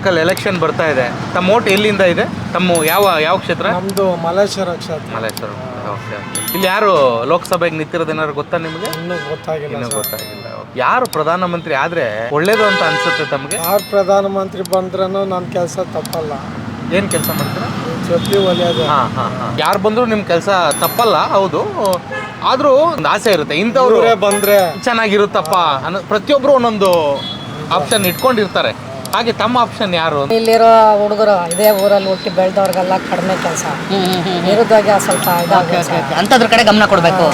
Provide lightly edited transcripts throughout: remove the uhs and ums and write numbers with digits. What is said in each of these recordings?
Uncle election ಬರ್ತಾ ಇದೆ. ತಮ್ಮ ಓಟ್ ಎಲ್ಲಿಂದ ಇದೆ? ತಮ್ಮ ಯಾವ ಕ್ಷೇತ್ರ? ನಮ್ದು ಮಲ್ಲೇಶ್ವರ ಕ್ಷೇತ್ರ. ಮಲ್ಲೇಶ್ವರ. ಓಕೆ. ಇಲ್ಲಿ ಯಾರು ಲೋಕಸಭೆಗೆ ನಿಂತಿರೋದು ಏನಾದ್ರು ಗೊತ್ತಾ ನಿಮಗೆ? ಇನ್ನೂ ಗೊತ್ತಾಗಿಲ್ಲ. ಇನ್ನೂ ಗೊತ್ತಾಗಿಲ್ಲ. ಯಾರು ಪ್ರಧಾನಮಂತ್ರಿ ಆದ್ರೆ ಒಳ್ಳೇದು ಅಂತ ಅನ್ಸುತ್ತೆ ತಮಗೆ? ಯಾರು ಪ್ರಧಾನಮಂತ್ರಿ ಬಂದ್ರೂ ನನ್ನ ಕೆಲಸ ತಪ್ಪಲ್ಲ. ಏನ್ ಕೆಲಸ ಮಾಡ್ತೀರಾ? ಜೊತೆ ಒಳ್ಳೆಯದು. ಯಾರು ಬಂದ್ರು ನಿಮ್ ಕೆಲಸ ತಪ್ಪಲ್ಲ, ಹೌದು. ಆದ್ರೂ ಒಂದು ಆಸೆ ಇರುತ್ತೆ, ಇಂಥವ್ರು ಬಂದ್ರೆ ಚೆನ್ನಾಗಿರುತ್ತಪ್ಪ ಅನ್ನೋ ಪ್ರತಿಯೊಬ್ರು ಒಂದೊಂದು ಆಪ್ಷನ್ ಇಟ್ಕೊಂಡಿರ್ತಾರೆ. ಹಾಗೆ ತಮ್ಮ ಆಪ್ಷನ್ ಯಾರು? ಇಲ್ಲಿರೋ ಹುಡುಗರು ಇದೇ ಊರಲ್ಲಿ ಹುಟ್ಟಿ ಬೆಳೆದವ್ರಿಗೆಲ್ಲ ಕಡಿಮೆ ಕೆಲಸ, ನಿರುದ್ಯೋಗ ಸ್ವಲ್ಪ ಅಂಥದ್ರ ಕಡೆ ಗಮನ ಕೊಡಬೇಕು.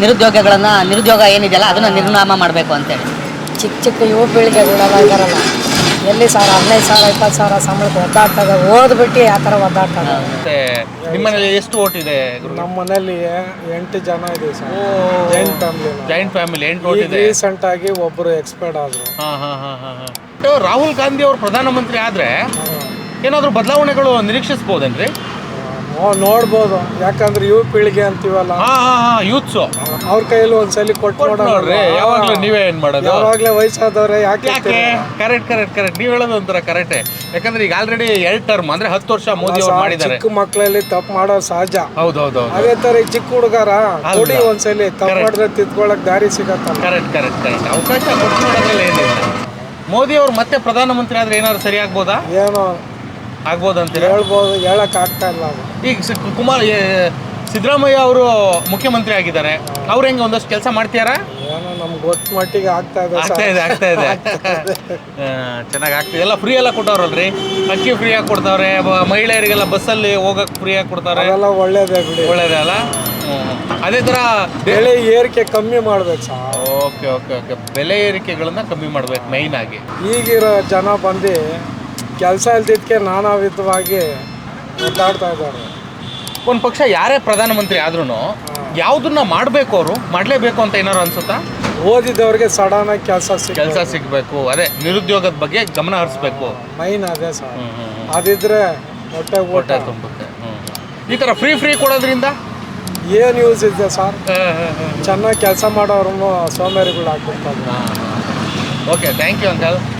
ನಿರುದ್ಯೋಗ ಏನಿದೆಯಲ್ಲ ಅದನ್ನ ನಿರ್ನಾಮ ಮಾಡಬೇಕು ಅಂತೇಳಿ ಚಿಕ್ಕ ಯುವ ಪೀಳಿಗೆಗಳೆಲ್ಲ ಇದಾರಲ್ಲ, ಎಲ್ಲಿ 15,000 20,000 ಸಂಬಳಕ್ಕೆ ಒದ್ದಾಡ್ತದೆ, ಓದ್ಬಿಟ್ಟು ಆ ಥರ ಒದ್ದಾಡ್ತದೆ. ಮತ್ತೆ ನಿಮ್ಮ ಮನೇಲಿ ಎಷ್ಟು ಓಟ್ ಇದೆ? ನಮ್ಮ ಮನೇಲಿ 8 ಜನ ಇದೆ ಸರ್. ಜಾಯಿಂಟ್ ಫ್ಯಾಮಿಲಿ 8 ಓಟ್ ಇದೆ. ರೀಸೆಂಟ್ ಆಗಿ ಒಬ್ರು ಎಕ್ಸ್ಪೈರ್ಡ್ ಆದ್ರು. ರಾಹುಲ್ ಗಾಂಧಿ ಅವರು ಪ್ರಧಾನಮಂತ್ರಿ ಆದ್ರೆ ಏನಾದ್ರು ಬದಲಾವಣೆಗಳು ನಿರೀಕ್ಷಿಸಬಹುದೇನ್ರಿ? ನೋಡ್ಬೋದು, ಯಾಕಂದ್ರೆ ಯುವ ಪೀಳಿಗೆ ಅಂತೀವಲ್ಲ, ಯೂತ್ಸ್ ಅವ್ರ ಕೈಯಲ್ಲಿ ಒಂದ್ಸಲಿ ಕೊಟ್ಟು ನೋಡ್ರಿ. ಯಾವಾಗ್ಲೂ ನೀವೇ ಏನ್ ಮಾಡೋದು? ಯಾವಾಗ್ಲೇ ವಯಸ್ಸಾದವ್ರೆ ಯಾಕೆ? ಕರೆಕ್ಟ್ ನೀವ್ ಹೇಳೋದು ಒಂಥರ ಕರೆಕ್ಟೇ. ಯಾಕಂದ್ರೆ ಈಗ ಆಲ್ರೆಡಿ 2 ಟರ್ಮ್ ಅಂದ್ರೆ 10 ವರ್ಷ ಮೋದಿ ಅವ್ರು ಮಾಡಿದ್ದಾರೆ. ಚಿಕ್ಕ ಮಕ್ಕಳಲ್ಲಿ ತಪ್ಪು ಮಾಡೋ ಸಹಜ. ಹೌದೌದು. ಅದೇ ತರ ಈ ಚಿಕ್ಕ ಹುಡುಗರ ಕೊಡಿ ಒಂದ್ಸಲಿ ತಪ್ಪು ಮಾಡಿದ್ರೆ ತಿದ್ಕೊಳಕ್ ದಾರಿ ಸಿಗತ್ತಲ್ಲ. ಕರೆಕ್ಟ್ ಅವಕಾಶ ಕೊಟ್ಟು ನೋಡೋದ್ರಲ್ಲಿ ಏನಿಲ್ಲ. ಮೋದಿ ಅವ್ರು ಮತ್ತೆ ಪ್ರಧಾನಮಂತ್ರಿ ಆದ್ರೆ ಏನಾದ್ರು ಸರಿ ಆಗ್ಬೋದಾ? ಏನೋ ಆಗ್ಬೋದು ಅಂತೀರ? ಹೇಳ್ಬೋದು, ಹೇಳಕ್ ಆಗ್ತಾ ಇಲ್ಲ. ಈಗ ಸಿದ್ದರಾಮಯ್ಯ ಅವರು ಮುಖ್ಯಮಂತ್ರಿ ಆಗಿದ್ದಾರೆ, ಅವ್ರು ಹೆಂಗೆ ಒಂದಷ್ಟು ಕೆಲಸ ಮಾಡ್ತೀಯಾರ? ಏನೋ ನಮ್ಗೆ ಗೊತ್ತ ಮಟ್ಟಿಗೆ ಆಗ್ತಾ ಇದೆ. ಚೆನ್ನಾಗಿ ಆಗ್ತಿದೆ. ಎಲ್ಲ ಫ್ರೀ ಎಲ್ಲ ಕೊಟ್ಟವ್ರಲ್ರಿ, ಅಕ್ಕಿ ಫ್ರೀಯಾಗಿ ಕೊಡ್ತಾವ್ರೆ, ಮಹಿಳೆಯರಿಗೆಲ್ಲ ಬಸ್ಸಲ್ಲಿ ಹೋಗಕ್ ಫ್ರೀಯಾಗಿ ಕೊಡ್ತಾರೆ. ಅದೆಲ್ಲ ಒಳ್ಳೇದೇ ಬಿಡಿ. ಒಳ್ಳೇದೇ ಅಲ್ಲ? ಅದೇ ತರ ಬೆಲೆ ಏರಿಕೆ ಕಮ್ಮಿ ಮಾಡ್ಬೇಕು ಸರ್. ಓಕೆ. ಬೆಲೆ ಏರಿಕೆಗಳನ್ನ ಕಮ್ಮಿ ಮಾಡ್ಬೇಕು ಮೈನ್ ಆಗಿ. ಈಗಿರೋ ಜನ ಬಂದು ಕೆಲಸ ಇಲ್ದಿದ್ದಕ್ಕೆ ನಾನಾ ವಿಧವಾಗಿ ಮಾತಾಡ್ತಾ ಇದ್ದಾರೆ. ಒಂದು ಪಕ್ಷ ಯಾರೇ ಪ್ರಧಾನಮಂತ್ರಿ ಆದ್ರೂ ಯಾವ್ದನ್ನ ಮಾಡಬೇಕು, ಅವರು ಮಾಡಲೇಬೇಕು ಅಂತ ಏನಾರು ಅನ್ಸುತ್ತಾ? ಓದಿದವ್ರಿಗೆ ಸಡನ್ ಆಗಿ ಕೆಲಸ ಸಿಗಬೇಕು. ಅದೇ ನಿರುದ್ಯೋಗದ ಬಗ್ಗೆ ಗಮನ ಹರಿಸ್ಬೇಕು. ಮೈನ್ ಅದೇ ಸರ್. ಅದಿದ್ರೆ ಹೊಟ್ಟೆ ತುಂಬುತ್ತೆ. ಈ ತರ ಫ್ರೀ ಕೊಡೋದ್ರಿಂದ ಏನು ಯೂಸ್ ಇದೆ ಸರ್? ಚೆನ್ನಾಗಿ ಕೆಲಸ ಮಾಡೋರು ಸೋಮೇರಿಗಳು ಆಗ್ಬಿಡ್ತಾರೆ. Okay, thank you uncle.